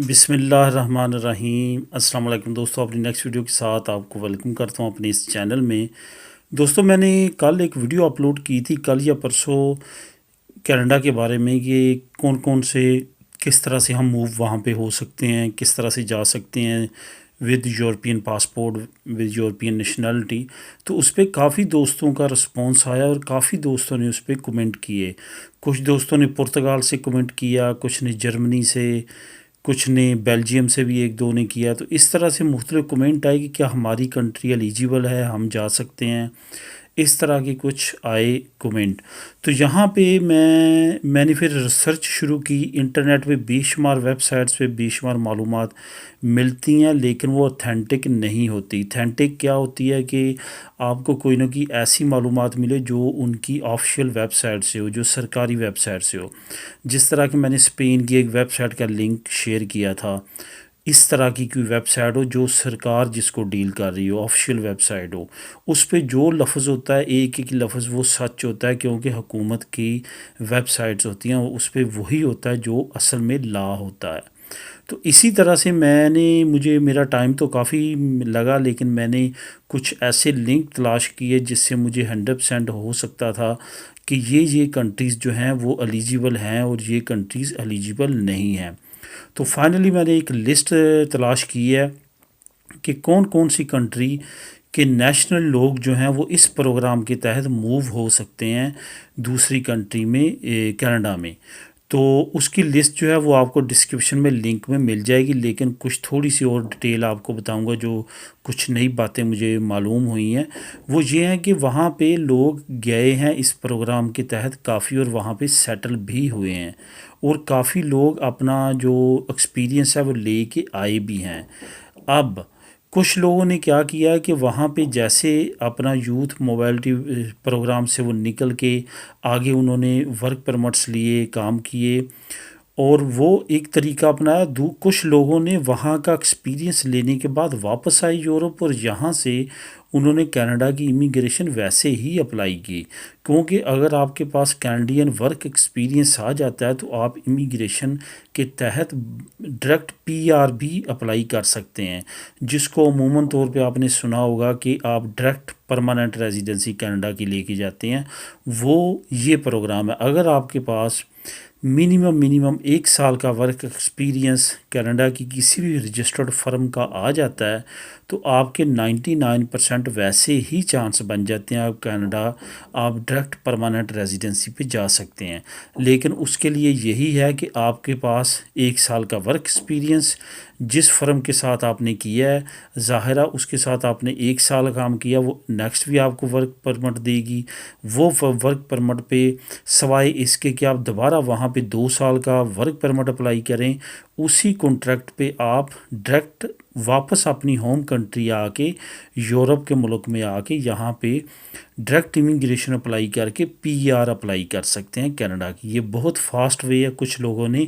بسم اللہ الرحمن الرحیم۔ السلام علیکم دوستوں، اپنی نیکسٹ ویڈیو کے ساتھ آپ کو ویلکم کرتا ہوں اپنے اس چینل میں۔ دوستوں، میں نے کل ایک ویڈیو اپلوڈ کی تھی، کل یا پرسوں، کینیڈا کے بارے میں کہ کون کون سے کس طرح سے ہم موو وہاں پہ ہو سکتے ہیں، کس طرح سے جا سکتے ہیں with European passport, with European nationality. تو اس پہ کافی دوستوں کا رسپانس آیا اور کافی دوستوں نے اس پہ کمنٹ کیے۔ کچھ دوستوں نے پرتگال سے کمنٹ کیا، کچھ نے جرمنی سے، کچھ نے بیلجیم سے بھی ایک دو نے کیا۔ تو اس طرح سے مختلف کمنٹ آئے کہ کیا ہماری کنٹری ایلیجیبل ہے، ہم جا سکتے ہیں، اس طرح کے کچھ آئے کمنٹ۔ تو یہاں پہ میں نے پھر ریسرچ شروع کی۔ انٹرنیٹ پہ بے شمار ویب سائٹس پہ بے شمار معلومات ملتی ہیں، لیکن وہ اوتھینٹک نہیں ہوتی۔ اوتھینٹک کیا ہوتی ہے کہ آپ کو کوئی نہ کوئی ایسی معلومات ملے جو ان کی آفیشیل ویب سائٹ سے ہو، جو سرکاری ویب سائٹ سے ہو۔ جس طرح کہ میں نے اسپین کی ایک ویب سائٹ کا لنک شیئر کیا تھا، اس طرح کی کوئی ویب سائٹ ہو جو سرکار جس کو ڈیل کر رہی ہو، آفیشیل ویب سائٹ ہو، اس پہ جو لفظ ہوتا ہے ایک ایک لفظ وہ سچ ہوتا ہے، کیونکہ حکومت کی ویب سائٹس ہوتی ہیں، اس پہ وہی ہوتا ہے جو اصل میں لا ہوتا ہے۔ تو اسی طرح سے میرا ٹائم تو کافی لگا، لیکن میں نے کچھ ایسے لنک تلاش کیے جس سے مجھے 100% ہو سکتا تھا کہ یہ کنٹریز جو ہیں وہ ایلیجیبل ہیں اور یہ کنٹریز ایلیجیبل نہیں ہیں۔ تو فائنلی میں نے ایک لسٹ تلاش کی ہے کہ کون کون سی کنٹری کے نیشنل لوگ جو ہیں وہ اس پروگرام کے تحت موو ہو سکتے ہیں دوسری کنٹری میں، کینیڈا میں۔ تو اس کی لسٹ جو ہے وہ آپ کو ڈسکرپشن میں لنک میں مل جائے گی، لیکن کچھ تھوڑی سی اور ڈیٹیل آپ کو بتاؤں گا۔ جو کچھ نئی باتیں مجھے معلوم ہوئی ہیں وہ یہ ہیں کہ وہاں پہ لوگ گئے ہیں اس پروگرام کے تحت کافی، اور وہاں پہ سیٹل بھی ہوئے ہیں، اور کافی لوگ اپنا جو ایکسپیرینس ہے وہ لے کے آئے بھی ہیں۔ اب کچھ لوگوں نے کیا کیا کہ وہاں پہ جیسے اپنا یوتھ موبیلٹی پروگرام سے وہ نکل کے آگے انہوں نے ورک پرمٹس لیے، کام کیے، اور وہ ایک طریقہ اپنایا۔ کچھ لوگوں نے وہاں کا ایکسپیرینس لینے کے بعد واپس آئے یورپ، اور یہاں سے انہوں نے کینیڈا کی امیگریشن ویسے ہی اپلائی کی، کیونکہ اگر آپ کے پاس کینیڈین ورک ایکسپیرینس آ جاتا ہے تو آپ امیگریشن کے تحت ڈائریکٹ PR بھی اپلائی کر سکتے ہیں، جس کو عموماً طور پہ آپ نے سنا ہوگا کہ آپ ڈائریکٹ پرماننٹ ریزیڈنسی کینیڈا کی لے کے جاتے ہیں۔ وہ یہ پروگرام ہے، اگر آپ کے پاس منیمم 1 سال کا ورک ایکسپیرینس کینیڈا کی کسی بھی رجسٹرڈ فرم کا آ جاتا ہے تو آپ کے 99% ویسے ہی چانس بن جاتے ہیں آپ ڈائریکٹ پرماننٹ ریزیڈنسی پہ جا سکتے ہیں۔ لیکن اس کے لیے یہی ہے کہ آپ کے پاس 1 سال کا ورک ایکسپیرینس جس فرم کے ساتھ آپ نے کیا ہے، ظاہرہ اس کے ساتھ آپ نے 1 سال کام کیا، وہ نیکسٹ بھی آپ کو ورک پرمٹ دے گی۔ وہ ورک پرمٹ پہ سوائے اس کے کہ آپ دوبارہ وہاں پہ 2 سال کا ورک پرمٹ اپلائی کریں، اسی کانٹریکٹ پہ آپ ڈائریکٹ واپس اپنی ہوم کنٹری آ کے، یورپ کے ملک میں آ کے، یہاں پہ ڈائریکٹ امیگریشن اپلائی کر کے PR اپلائی کر سکتے ہیں کینیڈا کی۔ یہ بہت فاسٹ وے ہے، کچھ لوگوں نے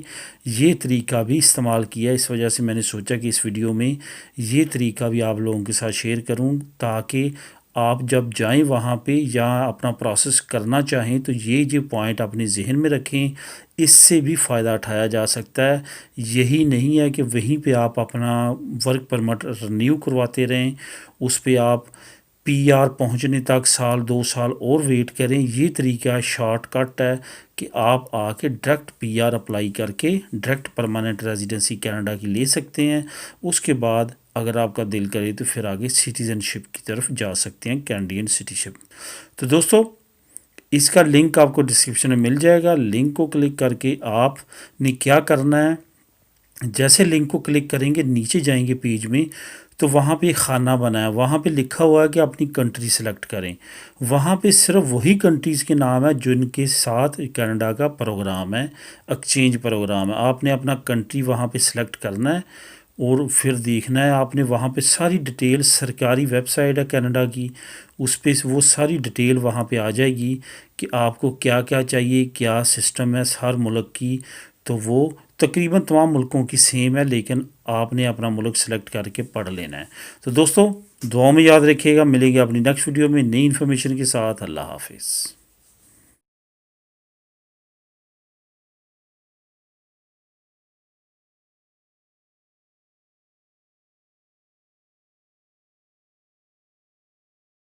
یہ طریقہ بھی استعمال کیا، اس وجہ سے میں نے سوچا کہ اس ویڈیو میں یہ طریقہ بھی آپ لوگوں کے ساتھ شیئر کروں، تاکہ آپ جب جائیں وہاں پہ یا اپنا پروسیس کرنا چاہیں تو یہ پوائنٹ اپنے ذہن میں رکھیں، اس سے بھی فائدہ اٹھایا جا سکتا ہے۔ یہی نہیں ہے کہ وہیں پہ آپ اپنا ورک پرمٹ رینیو کرواتے رہیں، اس پہ آپ PR پہنچنے تک 1 2 سال اور ویٹ کریں۔ یہ طریقہ شارٹ کٹ ہے کہ آپ آ کے ڈائریکٹ PR اپلائی کر کے ڈائریکٹ پرماننٹ ریزیڈنسی کینیڈا کی لے سکتے ہیں۔ اس کے بعد اگر آپ کا دل کرے تو پھر آگے سٹیزن شپ کی طرف جا سکتے ہیں، کینیڈین سٹیزن۔ تو دوستو، اس کا لنک آپ کو ڈسکرپشن میں مل جائے گا۔ لنک کو کلک کر کے آپ نے کیا کرنا ہے، جیسے لنک کو کلک کریں گے نیچے جائیں گے پیج میں، تو وہاں پہ خانہ بنا ہے، وہاں پہ لکھا ہوا ہے کہ اپنی کنٹری سلیکٹ کریں۔ وہاں پہ صرف وہی کنٹریز کے نام ہے جن کے ساتھ کینیڈا کا پروگرام ہے، ایکسچینج پروگرام ہے۔ آپ نے اپنا کنٹری وہاں پہ سلیکٹ کرنا ہے، اور پھر دیکھنا ہے آپ نے وہاں پہ ساری ڈیٹیل، سرکاری ویب سائٹ ہے کینیڈا کی، اس پہ وہ ساری ڈیٹیل وہاں پہ آ جائے گی کہ آپ کو کیا کیا چاہیے، کیا سسٹم ہے ہر ملک کی۔ تو وہ تقریباً تمام ملکوں کی سیم ہے، لیکن آپ نے اپنا ملک سلیکٹ کر کے پڑھ لینا ہے۔ تو دوستو، دعاؤں میں یاد رکھیے گا، ملیں گے اپنی نیکسٹ ویڈیو میں نئی انفارمیشن کے ساتھ۔ اللہ حافظ۔